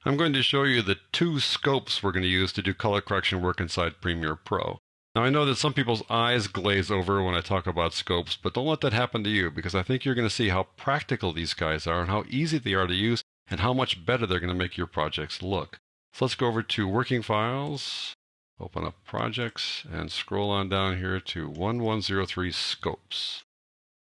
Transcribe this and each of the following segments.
I'm going to show you the two scopes we're going to use to do color correction work inside Premiere Pro. Now I know that some people's eyes glaze over when I talk about scopes, but don't let that happen to you because I think you're going to see how practical these guys are and how easy they are to use and how much better they're going to make your projects look. So let's go over to Working Files, open up Projects, and scroll on down here to 1103 Scopes.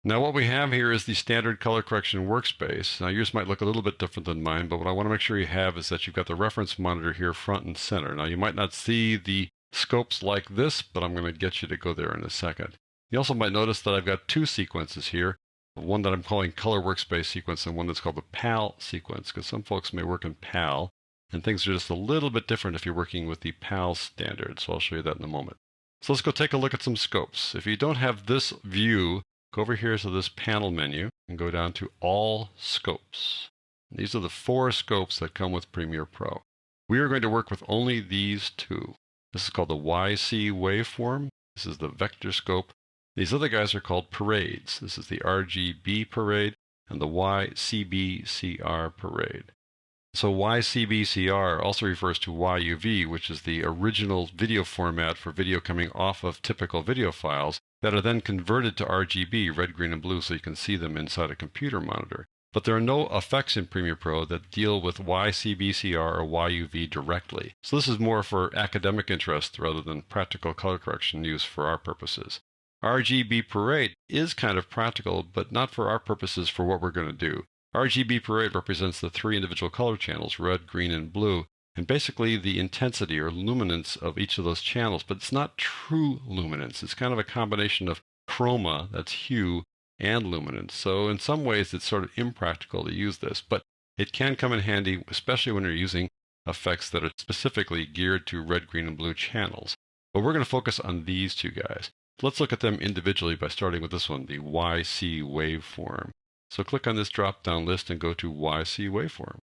Now what we have here is the standard color correction workspace. Now yours might look a little bit different than mine, but what I want to make sure you have is that you've got the reference monitor here front and center. Now you might not see the scopes like this, but I'm going to get you to go there in a second. You also might notice that I've got two sequences here, one that I'm calling color workspace sequence and one that's called the PAL sequence, because some folks may work in PAL, and things are just a little bit different if you're working with the PAL standard, so I'll show you that in a moment. So let's go take a look at some scopes. If you don't have this view, go over here to this panel menu and go down to All Scopes. These are the four scopes that come with Premiere Pro. We are going to work with only these two. This is called the YC waveform. This is the vector scope. These other guys are called parades. This is the RGB parade and the YCBCR parade. So YCBCR also refers to YUV, which is the original video format for video coming off of typical video files that are then converted to RGB, red, green, and blue, so you can see them inside a computer monitor. But there are no effects in Premiere Pro that deal with YCBCR or YUV directly. So this is more for academic interest rather than practical color correction use for our purposes. RGB Parade is kind of practical, but not for our purposes for what we're going to do. RGB Parade represents the three individual color channels, red, green, and blue, and basically the intensity or luminance of each of those channels, but it's not true luminance. It's kind of a combination of chroma, that's hue, and luminance. So in some ways it's sort of impractical to use this, but it can come in handy, especially when you're using effects that are specifically geared to red, green, and blue channels. But we're going to focus on these two guys. Let's look at them individually by starting with this one, the YC waveform. So click on this drop-down list and go to YC waveform.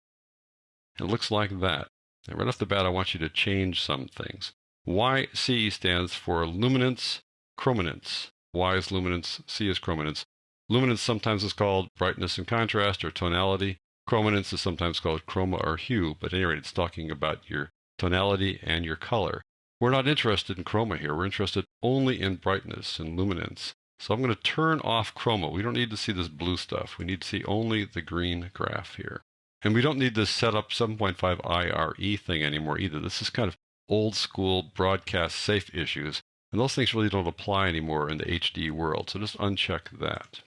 It looks like that. And right off the bat, I want you to change some things. YC stands for luminance, chrominance. Y is luminance, C is chrominance. Luminance sometimes is called brightness and contrast or tonality. Chrominance is sometimes called chroma or hue, but at any rate, it's talking about your tonality and your color. We're not interested in chroma here. We're interested only in brightness and luminance. So I'm going to turn off chroma. We don't need to see this blue stuff. We need to see only the green graph here. And we don't need this setup 7.5 IRE thing anymore either. This is kind of old school broadcast safe issues. And those things really don't apply anymore in the HD world. So just uncheck that.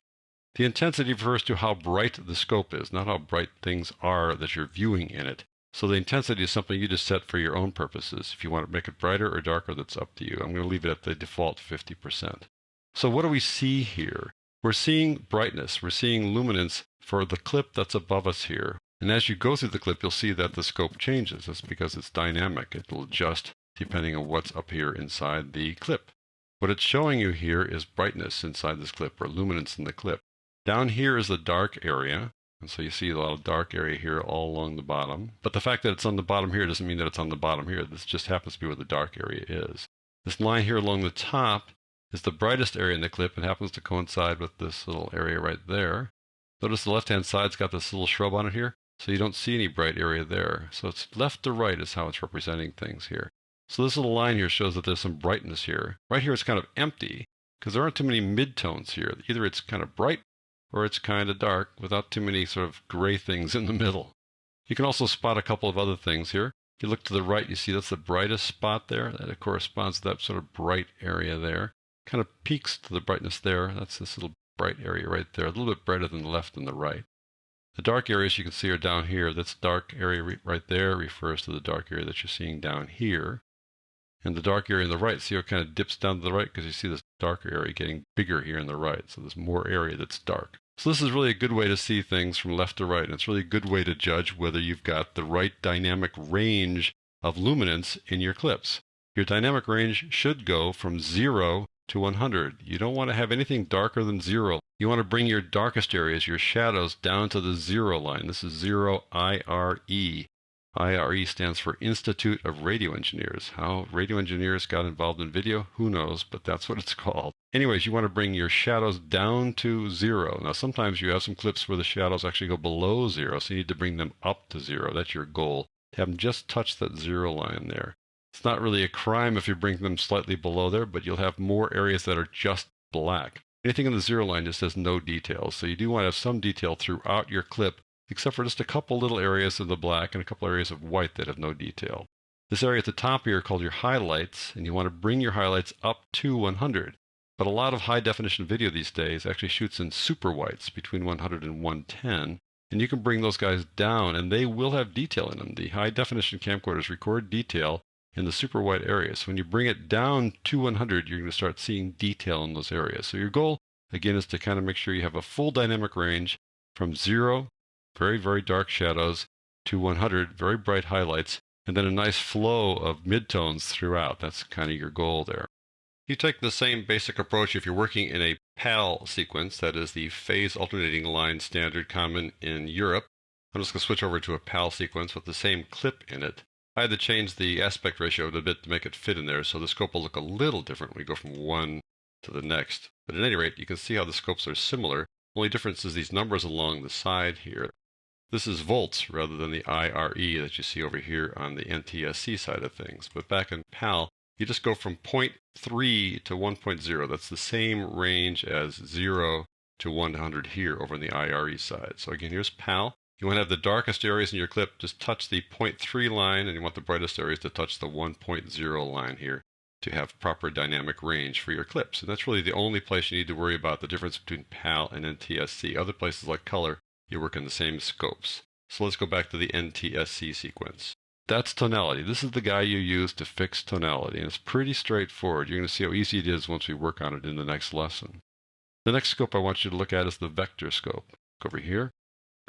The intensity refers to how bright the scope is, not how bright things are that you're viewing in it. So the intensity is something you just set for your own purposes. If you want to make it brighter or darker, that's up to you. I'm going to leave it at the default 50%. So what do we see here? We're seeing brightness. We're seeing luminance for the clip that's above us here. And as you go through the clip, you'll see that the scope changes. That's because it's dynamic. It'll adjust depending on what's up here inside the clip. What it's showing you here is brightness inside this clip or luminance in the clip. Down here is the dark area. And so you see a lot of dark area here all along the bottom. But the fact that it's on the bottom here doesn't mean that it's on the bottom here. This just happens to be where the dark area is. This line here along the top is the brightest area in the clip and happens to coincide with this little area right there. Notice the left-hand side's got this little shrub on it here, so you don't see any bright area there. So it's left to right is how it's representing things here. So this little line here shows that there's some brightness here. Right here it's kind of empty because there aren't too many midtones here. Either it's kind of bright or it's kind of dark without too many sort of gray things in the middle. You can also spot a couple of other things here. If you look to the right, you see that's the brightest spot there. That corresponds to that sort of bright area there. Kind of peaks to the brightness there. That's this little bright area right there, a little bit brighter than the left and the right. The dark areas you can see are down here. This dark area right there refers to the dark area that you're seeing down here. And the dark area on the right, see how it kind of dips down to the right because you see this darker area getting bigger here on the right. So there's more area that's dark. So this is really a good way to see things from left to right. And it's really a good way to judge whether you've got the right dynamic range of luminance in your clips. Your dynamic range should go from 0 to 100. You don't want to have anything darker than 0. You want to bring your darkest areas, your shadows, down to the 0 line. This is 0 IRE. IRE stands for Institute of Radio Engineers. How radio engineers got involved in video, who knows, but that's what it's called. Anyways, you want to bring your shadows down to 0. Now, sometimes you have some clips where the shadows actually go below 0, so you need to bring them up to 0. That's your goal. to have them just touch that 0 line there. It's not really a crime if you bring them slightly below there, but you'll have more areas that are just black. Anything in the 0 line just has no details, so you do want to have some detail throughout your clip, except for just a couple little areas of the black and a couple areas of white that have no detail. This area at the top here are called your highlights, and you want to bring your highlights up to 100. But a lot of high definition video these days actually shoots in super whites between 100 and 110, and you can bring those guys down and they will have detail in them. The high definition camcorders record detail in the super white areas. So when you bring it down to 100, you're going to start seeing detail in those areas. So your goal, again, is to kind of make sure you have a full dynamic range from 0, very, very dark shadows, to 100, very bright highlights, and then a nice flow of midtones throughout. That's kind of your goal there. You take the same basic approach if you're working in a PAL sequence, that is the phase alternating line standard common in Europe. I'm just going to switch over to a PAL sequence with the same clip in it. I had to change the aspect ratio a bit to make it fit in there, so the scope will look a little different when we go from one to the next. But at any rate, you can see how the scopes are similar. Only difference is these numbers along the side here. This is volts rather than the IRE that you see over here on the NTSC side of things. But back in PAL, you just go from 0.3 to 1.0. That's the same range as 0 to 100 here over on the IRE side. So again, here's PAL. You want to have the darkest areas in your clip just touch the 0.3 line, and you want the brightest areas to touch the 1.0 line here to have proper dynamic range for your clips. And that's really the only place you need to worry about the difference between PAL and NTSC. Other places like color, you work in the same scopes. So let's go back to the NTSC sequence. That's tonality. This is the guy you use to fix tonality, and it's pretty straightforward. You're going to see how easy it is once we work on it in the next lesson. The next scope I want you to look at is the vector scope. Go over here,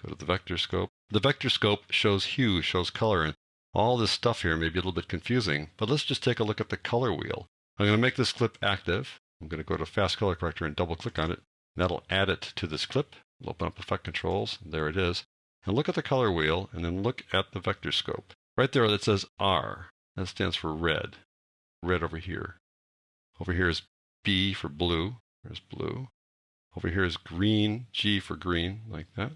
go to the vector scope. The vector scope shows hue, shows color, and all this stuff here may be a little bit confusing, but let's just take a look at the color wheel. I'm going to make this clip active. I'm going to go to Fast Color Corrector and double click on it. That'll add it to this clip. We'll open up Effect Controls. There it is. And look at the color wheel, and then look at the vector scope. Right there that says R. That stands for red. Red over here. Over here is B for blue. There's blue. Over here is green, G for green, like that.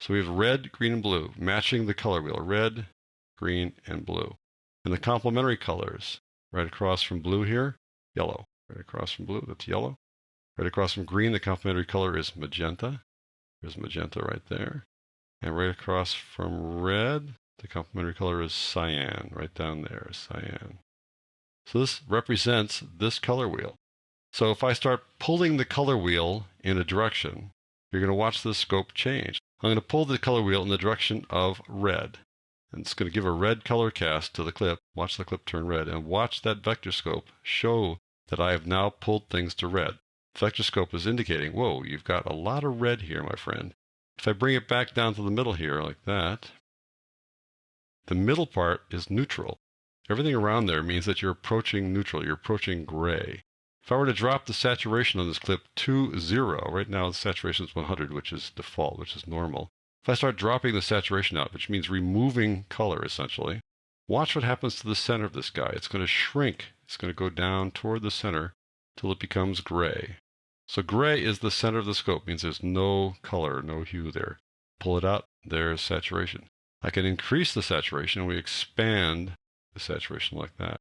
So we have red, green, and blue, matching the color wheel. Red, green, and blue. And the complementary colors, right across from blue here, yellow. Right across from blue, that's yellow. Right across from green, the complementary color is magenta. There's magenta right there. And right across from red, the complementary color is cyan, right down there, cyan. So this represents this color wheel. So if I start pulling the color wheel in a direction, you're going to watch the scope change. I'm going to pull the color wheel in the direction of red. And it's going to give a red color cast to the clip. Watch the clip turn red. And watch that vector scope show that I have now pulled things to red. The vector scope is indicating, whoa, you've got a lot of red here, my friend. If I bring it back down to the middle here like that, the middle part is neutral. Everything around there means that you're approaching neutral. You're approaching gray. If I were to drop the saturation on this clip to 0, right now the saturation is 100, which is default, which is normal. If I start dropping the saturation out, which means removing color essentially, watch what happens to the center of this guy. It's going to shrink. It's going to go down toward the center till it becomes gray. So gray is the center of the scope, means there's no color, no hue there. Pull it out, there's saturation. I can increase the saturation, and we expand the saturation like that.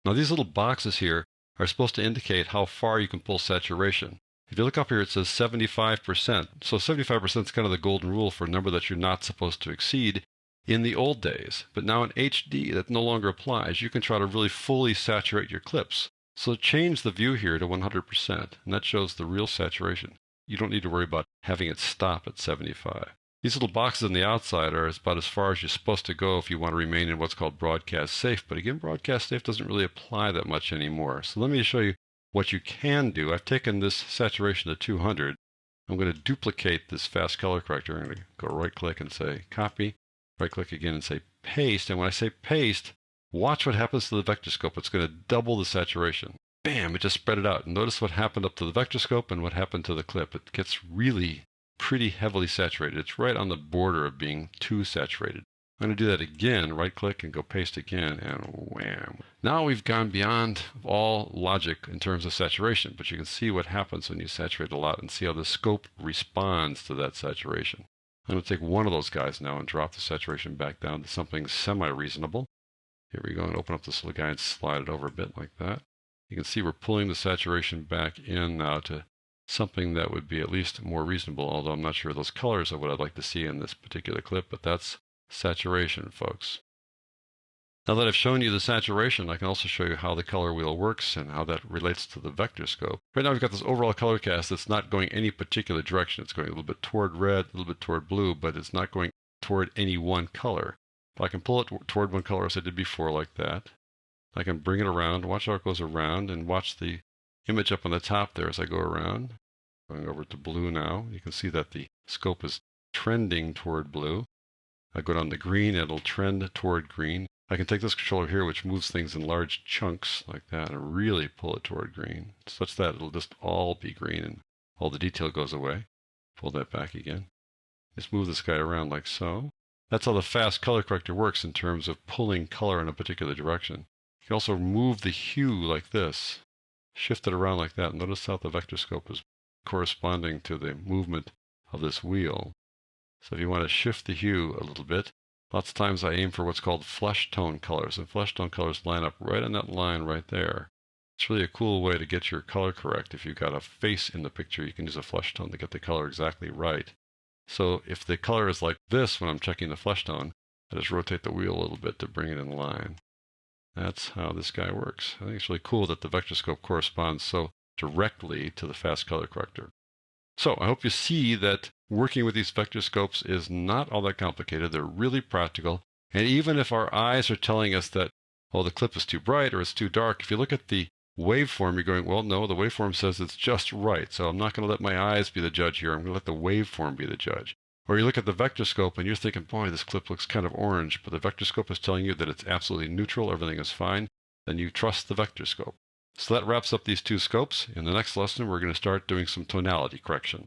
Now these little boxes here are supposed to indicate how far you can pull saturation. If you look up here, it says 75%. So 75% is kind of the golden rule for a number that you're not supposed to exceed in the old days. But now in HD, that no longer applies. You can try to really fully saturate your clips. So change the view here to 100%, and that shows the real saturation. You don't need to worry about having it stop at 75. These little boxes on the outside are about as far as you're supposed to go if you want to remain in what's called broadcast safe. But again, broadcast safe doesn't really apply that much anymore. So let me show you what you can do. I've taken this saturation to 200. I'm going to duplicate this fast color corrector. I'm going to go right click and say copy, right click again and say paste. And when I say paste, watch what happens to the vector scope. It's going to double the saturation. Bam, it just spread it out. Notice what happened up to the vector scope and what happened to the clip. It gets really pretty heavily saturated. It's right on the border of being too saturated. I'm going to do that again, right click and go paste again, and wham. Now we've gone beyond all logic in terms of saturation, but you can see what happens when you saturate a lot and see how the scope responds to that saturation. I'm going to take one of those guys now and drop the saturation back down to something semi-reasonable. Here we go, and open up this little guy and slide it over a bit like that. You can see we're pulling the saturation back in now to something that would be at least more reasonable, although I'm not sure those colors are what I'd like to see in this particular clip, but that's saturation, folks. Now that I've shown you the saturation, I can also show you how the color wheel works and how that relates to the vector scope. Right now we've got this overall color cast that's not going any particular direction. It's going a little bit toward red, a little bit toward blue, but it's not going toward any one color. If I can pull it toward one color as I did before like that, I can bring it around, watch how it goes around, and watch the image up on the top there as I go around. Going over to blue now, you can see that the scope is trending toward blue. I go down to green, it'll trend toward green. I can take this controller here, which moves things in large chunks like that, and really pull it toward green, such that it'll just all be green and all the detail goes away. Pull that back again. Just move this guy around like so. That's how the fast color corrector works in terms of pulling color in a particular direction. You can also move the hue like this, shift it around like that. Notice how the vector scope is corresponding to the movement of this wheel. So if you want to shift the hue a little bit, lots of times I aim for what's called flesh tone colors, and flesh tone colors line up right on that line right there. It's really a cool way to get your color correct. If you've got a face in the picture, you can use a flesh tone to get the color exactly right. So if the color is like this when I'm checking the flesh tone, I just rotate the wheel a little bit to bring it in line. That's how this guy works. I think it's really cool that the vector scope corresponds so directly to the fast color corrector. So I hope you see that working with these vector scopes is not all that complicated. They're really practical. And even if our eyes are telling us that, well, the clip is too bright or it's too dark, if you look at the waveform, you're going, well, no, the waveform says it's just right. So I'm not going to let my eyes be the judge here. I'm going to let the waveform be the judge. Or you look at the vector scope and you're thinking, boy, this clip looks kind of orange, but the vector scope is telling you that it's absolutely neutral, everything is fine. Then you trust the vector scope. So that wraps up these two scopes. In the next lesson, we're going to start doing some tonality correction.